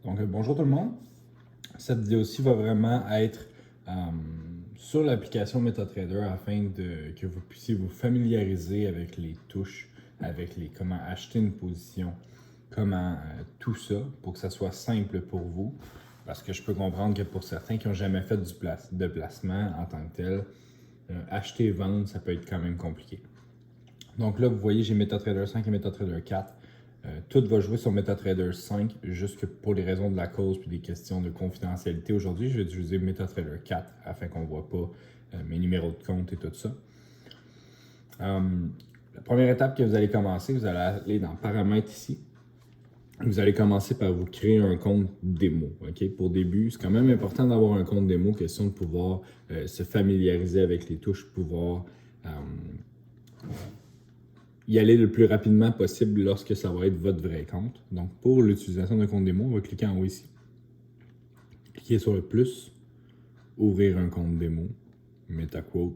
Donc, bonjour tout le monde. Cette vidéo-ci va vraiment être sur l'application MetaTrader afin que vous puissiez vous familiariser avec les touches, avec comment acheter une position, comment tout ça, pour que ça soit simple pour vous. Parce que je peux comprendre que pour certains qui n'ont jamais fait de placement en tant que tel, acheter et vendre, ça peut être quand même compliqué. Donc là, vous voyez, j'ai MetaTrader 5 et MetaTrader 4. Tout va jouer sur MetaTrader 5, juste que pour les raisons de la cause et des questions de confidentialité aujourd'hui, je vais utiliser MetaTrader 4 afin qu'on ne voit pas mes numéros de compte et tout ça. La première étape que vous allez commencer, vous allez aller dans Paramètres ici. Vous allez commencer par vous créer un compte démo. Okay? Pour début, c'est quand même important d'avoir un compte démo, question de pouvoir se familiariser avec les touches, pouvoir y aller le plus rapidement possible lorsque ça va être votre vrai compte. Donc, pour l'utilisation d'un compte démo, on va cliquer en haut ici. Cliquez sur le plus, ouvrir un compte démo, MetaQuote.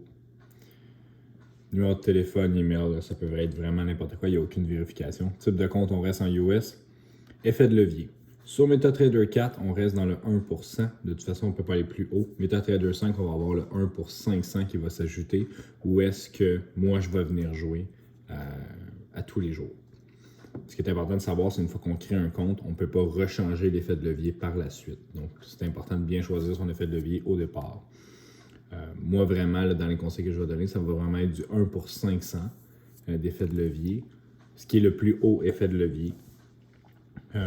Numéro de téléphone, email, là, ça peut être vraiment n'importe quoi, il n'y a aucune vérification. Type de compte, on reste en US. Effet de levier. Sur MetaTrader 4, on reste dans le 1%. De toute façon, on ne peut pas aller plus haut. MetaTrader 5, on va avoir le 1 pour 500 qui va s'ajouter. Où est-ce que moi, je vais venir jouer à tous les jours. Ce qui est important de savoir, c'est une fois qu'on crée un compte, on ne peut pas rechanger l'effet de levier par la suite. Donc, c'est important de bien choisir son effet de levier au départ. Moi, vraiment, là, dans les conseils que je vais donner, ça va vraiment être du 1 pour 500 d'effet de levier, ce qui est le plus haut effet de levier.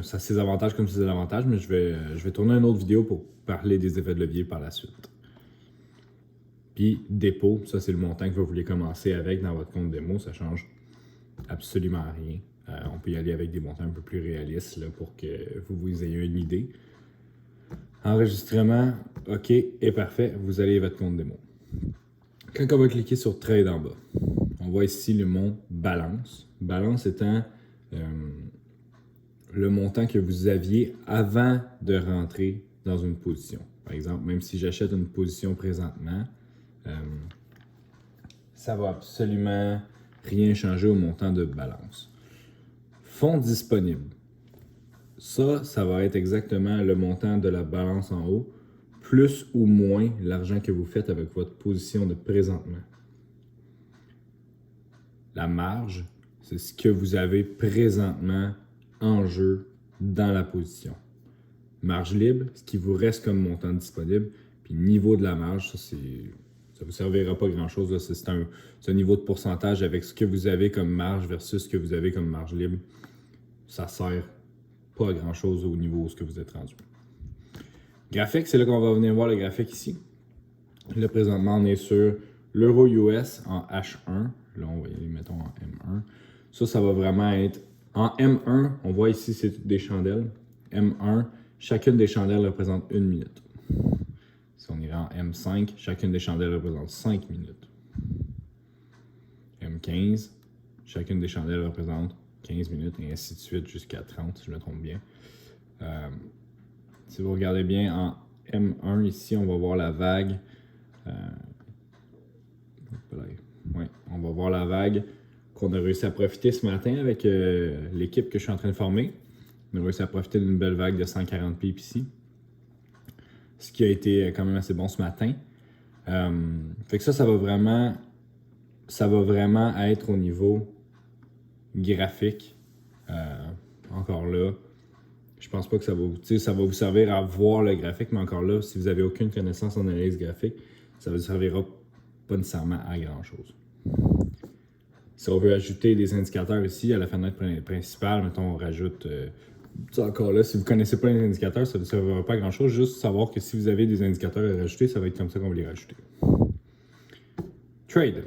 Ça a ses avantages comme ses désavantages, mais je vais tourner une autre vidéo pour parler des effets de levier par la suite. Puis, dépôt, ça, c'est le montant que vous voulez commencer avec dans votre compte démo. Ça change absolument rien. On peut y aller avec des montants un peu plus réalistes là, pour que vous ayez une idée. Enregistrement, OK, et parfait. Vous allez à votre compte démo. Quand on va cliquer sur Trade en bas, on voit ici le mot balance. Balance étant le montant que vous aviez avant de rentrer dans une position. Par exemple, même si j'achète une position présentement, ça va absolument rien changer au montant de balance. Fonds disponibles. Ça va être exactement le montant de la balance en haut, plus ou moins l'argent que vous faites avec votre position de présentement. La marge, c'est ce que vous avez présentement en jeu dans la position. Marge libre, ce qui vous reste comme montant disponible, puis niveau de la marge, ça ne vous servira pas grand-chose. C'est un niveau de pourcentage avec ce que vous avez comme marge versus ce que vous avez comme marge libre. Ça sert pas à grand-chose au niveau où ce que vous êtes rendu. Graphique, c'est là qu'on va venir voir le graphique ici. Là, présentement, on est sur l'euro US en H1. Là, on va y aller, mettons, en M1. Ça va vraiment être en M1. On voit ici, c'est toutes des chandelles. M1, chacune des chandelles représente 1 minute. Si on irait en M5, chacune des chandelles représente 5 minutes. M15, chacune des chandelles représente 15 minutes et ainsi de suite jusqu'à 30, si je me trompe bien. Si vous regardez bien en M1 ici, on va voir la vague. On va voir la vague qu'on a réussi à profiter ce matin avec l'équipe que je suis en train de former. On a réussi à profiter d'une belle vague de 140 pips ici. Ce qui a été quand même assez bon ce matin. Fait que ça va vraiment être au niveau graphique. Encore là, je pense pas que ça va vous servir à voir le graphique, mais encore là, si vous n'avez aucune connaissance en analyse graphique, ça ne vous servira pas nécessairement à grand-chose. Si on veut ajouter des indicateurs ici à la fenêtre principale, mettons on rajoute... encore là, si vous ne connaissez pas les indicateurs, ça ne vous servira pas à grand-chose. Juste savoir que si vous avez des indicateurs à rajouter, ça va être comme ça qu'on va les rajouter. Trade.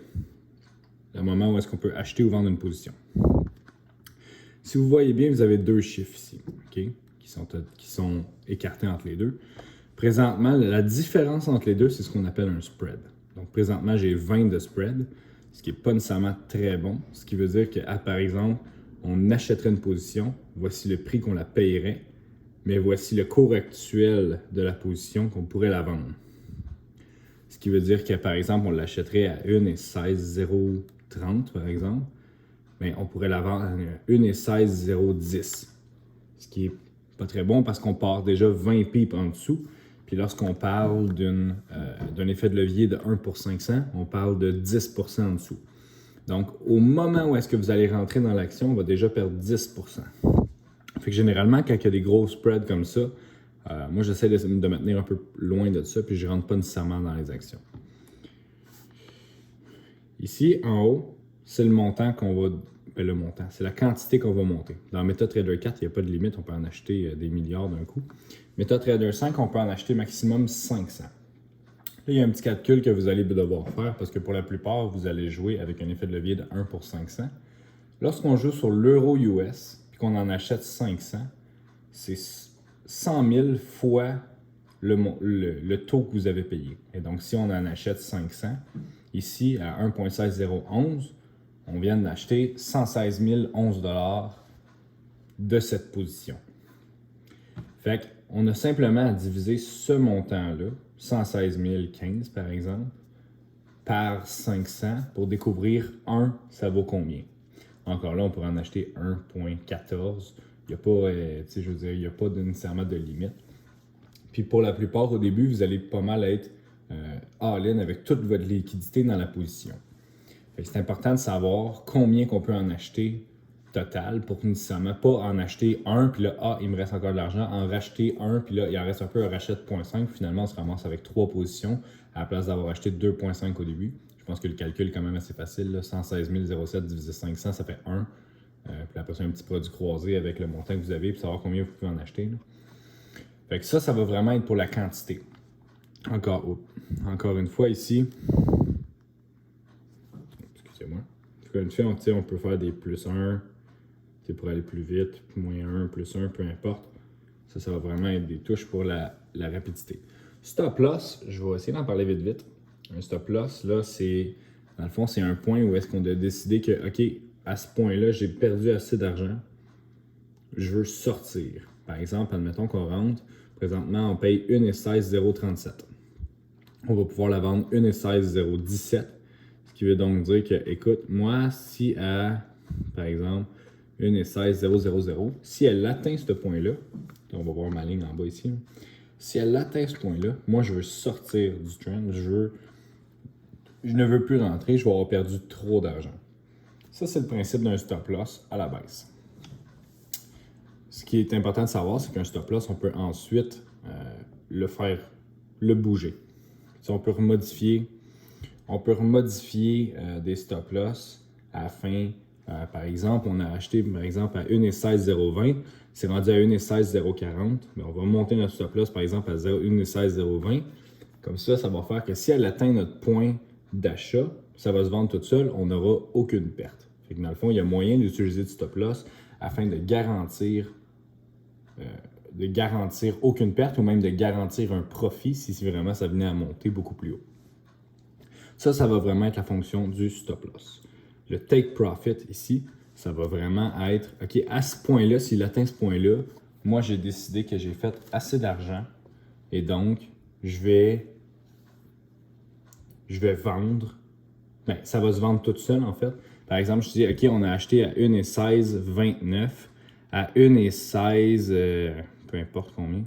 Le moment où est-ce qu'on peut acheter ou vendre une position. Si vous voyez bien, vous avez deux chiffres ici, okay, qui sont écartés entre les deux. Présentement, la différence entre les deux, c'est ce qu'on appelle un spread. Donc, présentement, j'ai 20 de spread, ce qui n'est pas nécessairement très bon. Ce qui veut dire que, par exemple, on achèterait une position, voici le prix qu'on la payerait, mais voici le cours actuel de la position qu'on pourrait la vendre. Ce qui veut dire que, par exemple, on l'achèterait à 1,16,030, par exemple, mais on pourrait la vendre à 1,16,010, ce qui est Pas très bon parce qu'on part déjà 20 pips en dessous. Puis lorsqu'on parle d'un effet de levier de 1 pour 500, on parle de 10% en dessous. Donc, au moment où est-ce que vous allez rentrer dans l'action, on va déjà perdre 10%. Fait que généralement, quand il y a des gros spreads comme ça, moi, j'essaie de me maintenir un peu loin de ça, puis je ne rentre pas nécessairement dans les actions. Ici, en haut, c'est le montant qu'on va... Ben, le montant, c'est la quantité qu'on va monter. Dans MetaTrader 4, il n'y a pas de limite, on peut en acheter des milliards d'un coup. MetaTrader 5, on peut en acheter maximum 500. Là, il y a un petit calcul que vous allez devoir faire parce que pour la plupart, vous allez jouer avec un effet de levier de 1 pour 500. Lorsqu'on joue sur l'euro US et qu'on en achète 500, c'est 100 000 fois le taux que vous avez payé. Et donc, si on en achète 500, ici, à 1,16011, on vient d'acheter 116 011 $ de cette position. Fait qu'on a simplement à diviser ce montant-là, 116 015 par exemple, par 500 pour découvrir 1, ça vaut combien. Encore là, on pourrait en acheter 1,14. Il n'y a pas, je veux dire, il n'y a pas nécessairement de limite. Puis pour la plupart, au début, vous allez pas mal être all-in avec toute votre liquidité dans la position. C'est important de savoir combien qu'on peut en acheter total pour nécessairement pas en acheter un, puis là, il me reste encore de l'argent, en racheter un, puis là, il en reste un peu, on rachète 0.5, finalement, on se ramasse avec 3 positions à la place d'avoir acheté 2.5 au début. Je pense que le calcul est quand même assez facile, là. 116 007 divisé 500, ça fait 1. Puis après ça, un petit produit croisé avec le montant que vous avez, puis savoir combien vous pouvez en acheter. Là. Fait que ça va vraiment être pour la quantité. Encore une fois, ici, excusez-moi. Une fois, on peut faire des plus 1 pour aller plus vite, moins 1, plus 1, peu importe. Ça va vraiment être des touches pour la rapidité. Stop loss, je vais essayer d'en parler vite. Un stop loss, là, dans le fond, c'est un point où est-ce qu'on a décidé que, OK, à ce point-là, j'ai perdu assez d'argent, je veux sortir. Par exemple, admettons qu'on rentre, présentement, on paye 1,16,037. On va pouvoir la vendre 1,16,017. Ce qui veut donc dire que, écoute, moi, si par exemple, 1,16,000, si elle atteint ce point-là, on va voir ma ligne en bas ici, si elle atteint ce point-là, moi, je veux sortir du trend, je ne veux plus rentrer, je vais avoir perdu trop d'argent. Ça, c'est le principe d'un stop loss à la baisse. Ce qui est important de savoir, c'est qu'un stop loss, on peut ensuite le bouger. Si on peut remodifier des stop loss afin, par exemple, on a acheté par exemple à 1,16,020, c'est rendu à 1,16,040, mais on va monter notre stop loss par exemple à 1,16,020. Comme ça va faire que si elle atteint notre point d'achat, ça va se vendre toute seule, on n'aura aucune perte. Fait que dans le fond, il y a moyen d'utiliser du stop loss afin de garantir aucune perte ou même de garantir un profit si vraiment ça venait à monter beaucoup plus haut. Ça va vraiment être la fonction du stop loss. Le take profit ici, ça va vraiment être, OK, à ce point-là, s'il atteint ce point-là, moi, j'ai décidé que j'ai fait assez d'argent et donc, je vais vendre. Bien, ça va se vendre tout seul, en fait. Par exemple, je dis, OK, on a acheté à 1,1629, à 1,16, peu importe combien.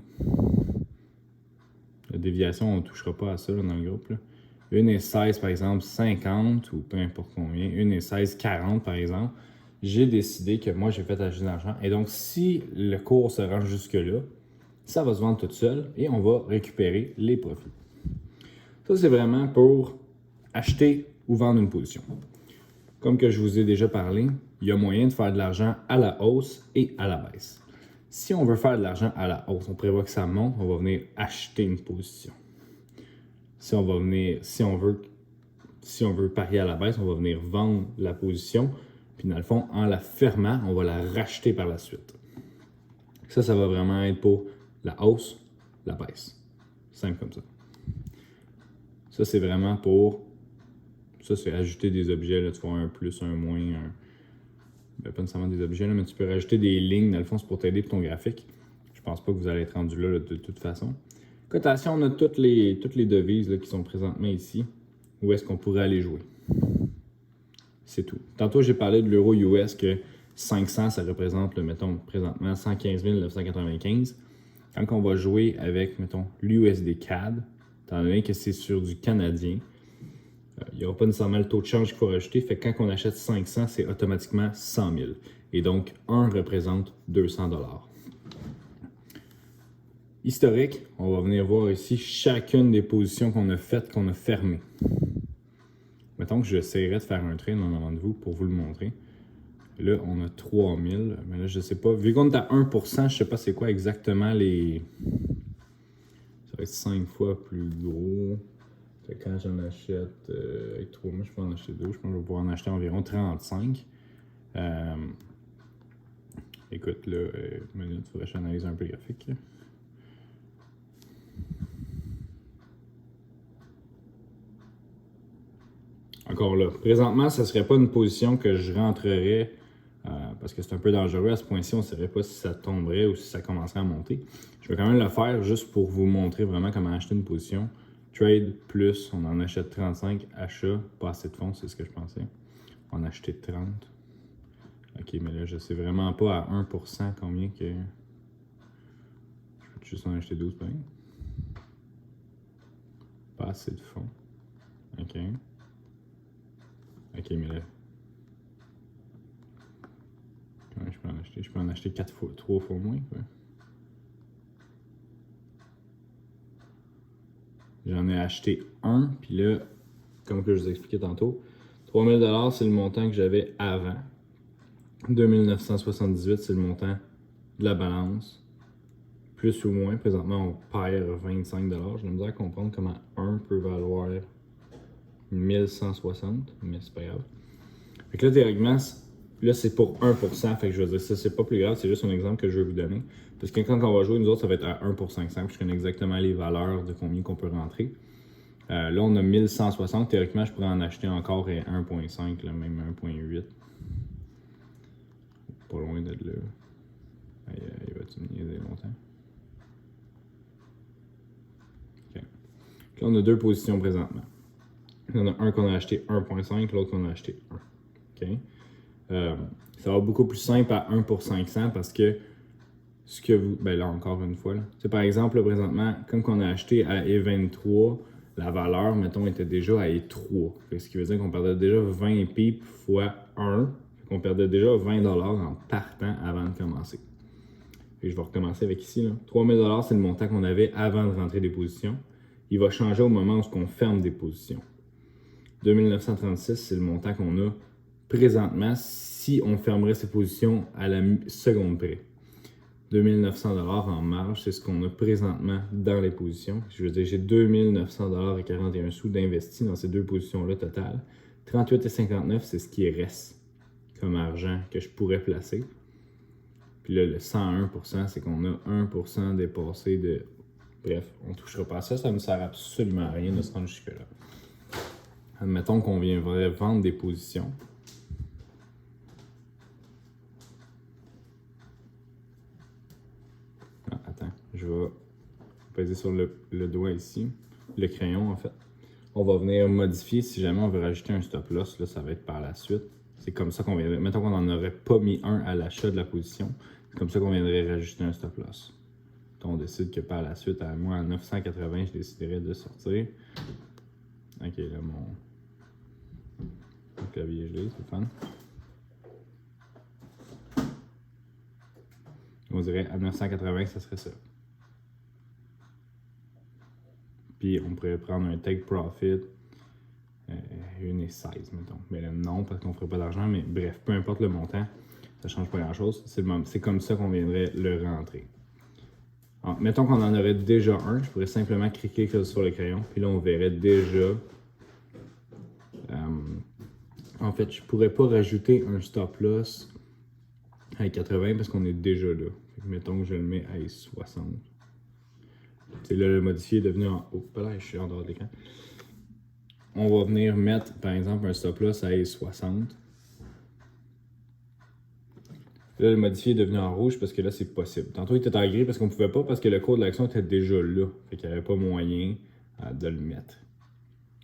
La déviation, on ne touchera pas à ça là, dans le groupe. Là. 1,16 par exemple 50 ou peu importe combien, 1,16 40 par exemple, j'ai décidé que moi j'ai fait acheter d'argent. Et donc si le cours se rend jusque-là, ça va se vendre tout seul et on va récupérer les profits. Ça c'est vraiment pour acheter ou vendre une position. Comme que je vous ai déjà parlé, il y a moyen de faire de l'argent à la hausse et à la baisse. Si on veut faire de l'argent à la hausse, on prévoit que ça monte, on va venir acheter une position. Si on veut parier à la baisse, on va venir vendre la position. Puis dans le fond, en la fermant, on va la racheter par la suite. Ça va vraiment être pour la hausse, la baisse. Simple comme ça. Ça, c'est vraiment pour... Ça, c'est ajouter des objets. Là, tu vois un plus, un moins, pas nécessairement des objets, là, mais tu peux rajouter des lignes. Dans le fond, c'est pour t'aider pour ton graphique. Je pense pas que vous allez être rendu là de toute façon. Cotation, on a toutes les devises là, qui sont présentement ici. Où est-ce qu'on pourrait aller jouer? C'est tout. Tantôt, j'ai parlé de l'euro US que 500, ça représente, là, mettons, présentement 115 995. Quand on va jouer avec, mettons, l'USD CAD, étant donné que c'est sur du canadien, il n'y aura pas nécessairement le taux de change qu'il faut rajouter. Fait que quand on achète 500, c'est automatiquement 100 000. Et donc, 1 représente 200 $. Historique, on va venir voir ici chacune des positions qu'on a faites, qu'on a fermées. Mettons que j'essaierai de faire un trade en avant de vous pour vous le montrer. Là, on a 3000, mais là, je ne sais pas. Vu qu'on est à 1%, je ne sais pas c'est quoi exactement les... Ça va être 5 fois plus gros. Fait que quand j'en achète avec 3000, je peux en acheter 2. Je pense que je vais pouvoir en acheter environ 35. Écoute, là, une minute, il faudrait que j'analyse un peu le graphique. Là. Encore là, présentement, ça ne serait pas une position que je rentrerais parce que c'est un peu dangereux. À ce point-ci, on ne saurait pas si ça tomberait ou si ça commencerait à monter. Je vais quand même le faire juste pour vous montrer vraiment comment acheter une position. Trade plus, on en achète 35, achat, pas assez de fonds, c'est ce que je pensais. On en a acheté 30. Ok, mais là, je ne sais vraiment pas à 1% combien que... Je peux juste en acheter 12 pareil. Pas assez de fonds. Ok. Ok, mais là... Comment je peux en acheter? Je peux en acheter 3 fois moins, quoi. J'en ai acheté un, puis là, comme que je vous expliquais tantôt, 3000 $, c'est le montant que j'avais avant. 2978, c'est le montant de la balance. Plus ou moins, présentement, on perd 25 $. J'ai misère à comprendre comment un peut valoir 1160, mais c'est pas grave. Fait que là, théoriquement, là, c'est pour 1%. Fait que je veux dire, ça, c'est pas plus grave, c'est juste un exemple que je vais vous donner. Parce que quand on va jouer, nous autres, ça va être à 1 pour 500. Puis je connais exactement les valeurs de combien qu'on peut rentrer. Là, on a 1160. Théoriquement, je pourrais en acheter encore à 1.5, là, même 1.8. Pas loin de là. Il va-tu me niaiser longtemps? OK. Là, on a deux positions présentement. Il y en a un qu'on a acheté 1.5, l'autre qu'on a acheté 1. OK? Ça va beaucoup plus simple à 1 pour 500 parce que ce que vous... Ben là, encore une fois. C'est par exemple, là, présentement, comme qu'on a acheté à E23, la valeur, mettons, était déjà à E3. Ce qui veut dire qu'on perdait déjà 20 pips fois 1. On perdait déjà 20 $ en partant avant de commencer. Et je vais recommencer avec ici. Là. 3000 $, c'est le montant qu'on avait avant de rentrer des positions. Il va changer au moment où on ferme des positions. 2936, c'est le montant qu'on a présentement si on fermerait ces positions à la seconde près. 2900 $ en marge, c'est ce qu'on a présentement dans les positions. Je veux dire, j'ai 2900 $ et 41 sous d'investis dans ces deux positions-là totales. 38,59, c'est ce qui reste comme argent que je pourrais placer. Puis là, le 101%, c'est qu'on a 1% dépassé de... Bref, on ne touchera pas à ça, ça ne me sert absolument à rien de se rendre jusque-là. Admettons qu'on viendrait vendre des positions. Ah, attends, je vais peser sur le doigt ici, le crayon en fait. On va venir modifier, si jamais on veut rajouter un stop loss, là, ça va être par la suite. C'est comme ça qu'on viendrait, mettons qu'on n'en aurait pas mis un à l'achat de la position, c'est comme ça qu'on viendrait rajouter un stop loss. On décide que par la suite, à moi, à 980, je déciderais de sortir. Ok, là, mon clavier gelé, c'est fun. On dirait à 980, ça serait ça. Puis on pourrait prendre un take profit, 1,16, mettons. Mais là, non, parce qu'on ne ferait pas d'argent, mais bref, peu importe le montant, ça ne change pas grand-chose. C'est comme ça qu'on viendrait le rentrer. Alors, mettons qu'on en aurait déjà un, je pourrais simplement cliquer sur le crayon, puis là on verrait déjà. En fait, je pourrais pas rajouter un stop loss à 80 parce qu'on est déjà là. Mettons que je le mets à 60. C'est là le modifié est devenu en haut. Là, je suis en dehors de l'écran. On va venir mettre par exemple un stop loss à 60. Là, le modifié est devenu en rouge parce que là, c'est possible. Tantôt, il était en gris parce qu'on ne pouvait pas parce que le cours de l'action était déjà là. Fait qu'il n'y avait pas moyen de le mettre.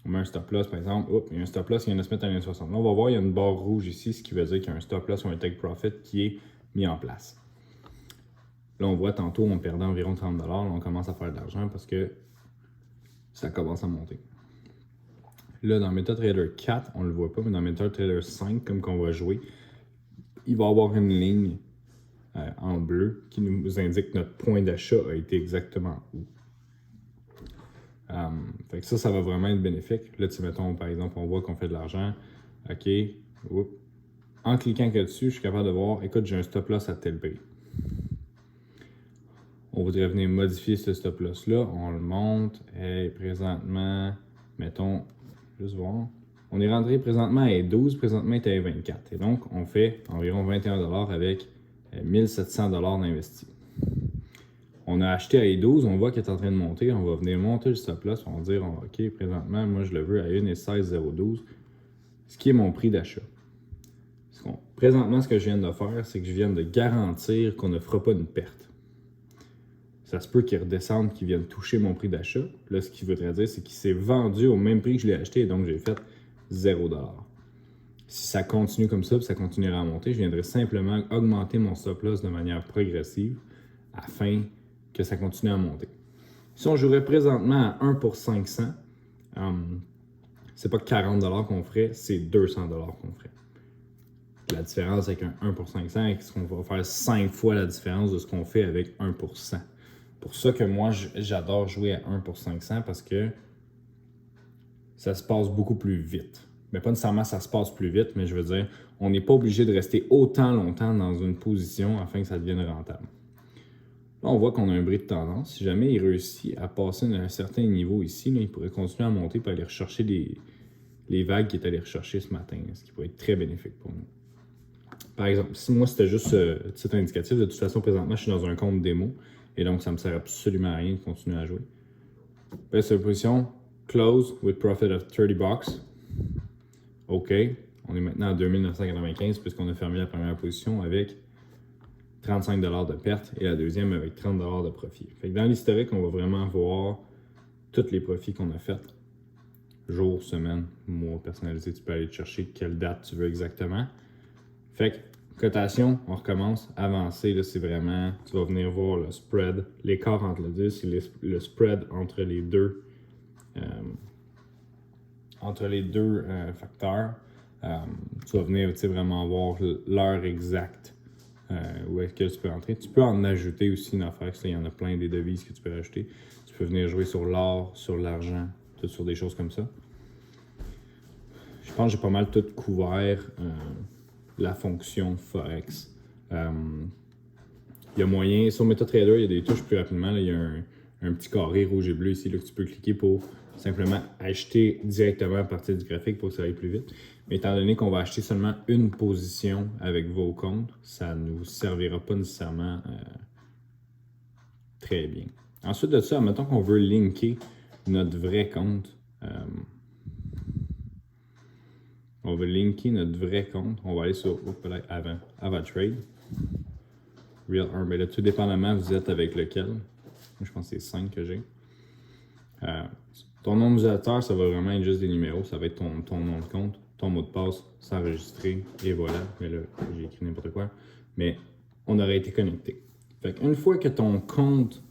On met un stop loss, par exemple. Oups, il y a un stop loss qui vient de se mettre à 1,60. Là, on va voir, il y a une barre rouge ici, ce qui veut dire qu'il y a un stop loss ou un take profit qui est mis en place. Là, on voit tantôt, on perdait environ 30 $. Là, on commence à faire de l'argent parce que ça commence à monter. Là, dans MetaTrader 4, on ne le voit pas, mais dans MetaTrader 5, comme qu'on va jouer, il va y avoir une ligne en bleu qui nous indique que notre point d'achat a été exactement où. Fait que ça va vraiment être bénéfique. Là, mettons, par exemple, on voit qu'on fait de l'argent. OK. Oups. En cliquant là-dessus, je suis capable de voir, écoute, j'ai un stop loss à tel prix. On voudrait venir modifier ce stop loss-là. On le monte. Et présentement, mettons, juste voir. On est rentré présentement à 12, présentement il est à 24. Et donc, on fait environ 21 $ avec 1700 $ d'investis. On a acheté à 12, on voit qu'il est en train de monter. On va venir monter le stop loss. On va dire, OK, présentement, moi, je le veux à 1,1602, ce qui est mon prix d'achat. Présentement, ce que je viens de faire, c'est que je viens de garantir qu'on ne fera pas une perte. Ça se peut qu'il redescende, qu'il vienne toucher mon prix d'achat. Là, ce qui voudrait dire, c'est qu'il s'est vendu au même prix que je l'ai acheté, et donc j'ai fait 0 $. Si ça continue comme ça, puis ça continuera à monter, je viendrai simplement augmenter mon stop loss de manière progressive afin que ça continue à monter. Si on jouerait présentement à 1 pour 500, c'est pas 40 $ qu'on ferait, c'est 200 $ qu'on ferait. La différence avec un 1 pour 500, c'est qu'on va faire 5 fois la différence de ce qu'on fait avec 1 pour 100. Pour ça que moi, j'adore jouer à 1 pour 500 parce que ça se passe beaucoup plus vite. Mais pas nécessairement ça se passe plus vite, mais je veux dire, on n'est pas obligé de rester autant longtemps dans une position afin que ça devienne rentable. Là, on voit qu'on a un bris de tendance. Si jamais il réussit à passer à un certain niveau ici, là, il pourrait continuer à monter pour aller rechercher les vagues qu'il est allé rechercher ce matin, ce qui pourrait être très bénéfique pour nous. Par exemple, si moi c'était juste titre indicatif, de toute façon, présentement, je suis dans un compte démo et donc ça ne me sert absolument à rien de continuer à jouer. Baisse de position, close with profit of 30 $. OK. On est maintenant à 2995 puisqu'on a fermé la première position avec 35 $ de perte et la deuxième avec 30 $ de profit. Fait que dans l'historique, on va vraiment voir tous les profits qu'on a faits. Jour, semaine, mois personnalisé. Tu peux aller te chercher quelle date tu veux exactement. Fait que cotation, on recommence. Avancer, là, c'est vraiment, tu vas venir voir le spread. L'écart entre les deux, c'est le spread entre les deux, facteurs. Tu vas venir vraiment voir l'heure exacte où est-ce que tu peux entrer. Tu peux en ajouter aussi une affaire. Il y en a plein des devises que tu peux rajouter. Tu peux venir jouer sur l'or, sur l'argent, tout sur des choses comme ça. Je pense que j'ai pas mal tout couvert la fonction Forex. Il y a moyen, sur MetaTrader, il y a des touches plus rapidement. Là, il y a un petit carré rouge et bleu ici là, que tu peux cliquer pour simplement acheter directement à partir du graphique pour que ça aille plus vite. Mais étant donné qu'on va acheter seulement une position avec vos comptes, ça ne nous servira pas nécessairement très bien. Ensuite de ça, mettons qu'on veut linker notre vrai compte. On va linker notre vrai compte. On va aller sur Avatrade. Real 1. Mais là, tout dépendamment, vous êtes avec lequel. Moi, je pense que c'est 5 que j'ai. Ton nom d'utilisateur, ça va vraiment être juste des numéros. Ça va être ton nom de compte, ton mot de passe, s'enregistrer, et voilà. Mais là, j'ai écrit n'importe quoi. Mais on aurait été connecté. Fait qu'une fois que ton compte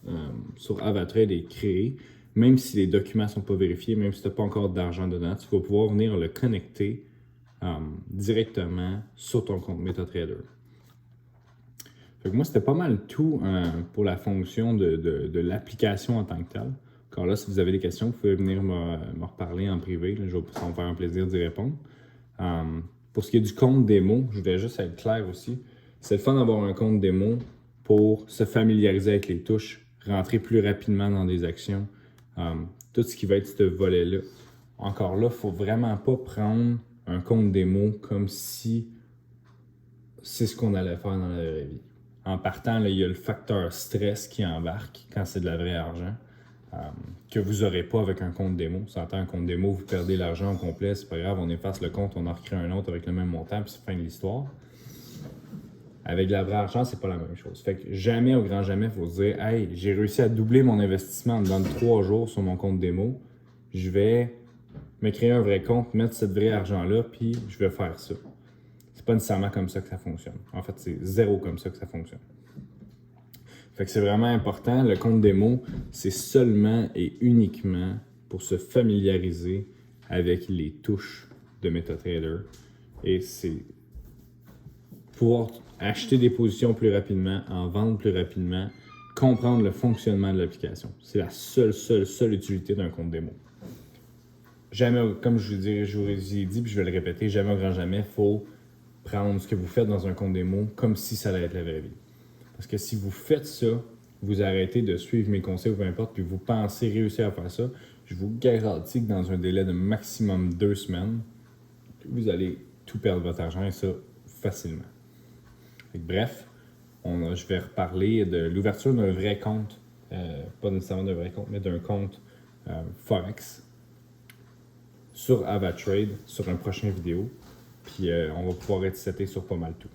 sur Avatrade est créé, même si les documents ne sont pas vérifiés, même si tu n'as pas encore d'argent dedans, tu vas pouvoir venir le connecter directement sur ton compte MetaTrader. Fait que moi, c'était pas mal tout pour la fonction de l'application en tant que telle. Car là, si vous avez des questions, vous pouvez venir me reparler en privé. Là, ça va me faire un plaisir d'y répondre. Pour ce qui est du compte démo, je voulais juste être clair aussi. C'est le fun d'avoir un compte démo pour se familiariser avec les touches, rentrer plus rapidement dans des actions, tout ce qui va être ce volet-là. Encore là, il ne faut vraiment pas prendre un compte démo comme si c'est ce qu'on allait faire dans la vraie vie. En partant, là, il y a le facteur stress qui embarque quand c'est de la vraie argent, que vous n'aurez pas avec un compte démo. Ça entend un compte démo, vous perdez l'argent au complet, c'est pas grave, on efface le compte, on en recrée un autre avec le même montant, puis c'est fin de l'histoire. Avec de la vraie argent, c'est pas la même chose. Fait que jamais, au grand jamais, il faut se dire « Hey, j'ai réussi à doubler mon investissement dans 3 jours sur mon compte démo. Je vais me créer un vrai compte, mettre ce vrai argent-là, puis je vais faire ça. C'est pas nécessairement comme ça que ça fonctionne. En fait, c'est zéro comme ça que ça fonctionne. Fait que c'est vraiment important. Le compte démo, c'est seulement et uniquement pour se familiariser avec les touches de MetaTrader. Et c'est pouvoir acheter des positions plus rapidement, en vendre plus rapidement, comprendre le fonctionnement de l'application. C'est la seule utilité d'un compte démo. Jamais, comme je vous ai dit, puis je vais le répéter, jamais au grand jamais, il faut prendre ce que vous faites dans un compte démo comme si ça allait être la vraie vie. Parce que si vous faites ça, vous arrêtez de suivre mes conseils ou peu importe, puis vous pensez réussir à faire ça, je vous garantis que dans un délai de maximum 2 semaines, vous allez tout perdre votre argent et ça facilement. Bref, je vais reparler de l'ouverture d'un vrai compte, pas nécessairement d'un vrai compte, mais d'un compte Forex sur AvaTrade sur un prochain vidéo. Puis on va pouvoir être seté sur pas mal tout.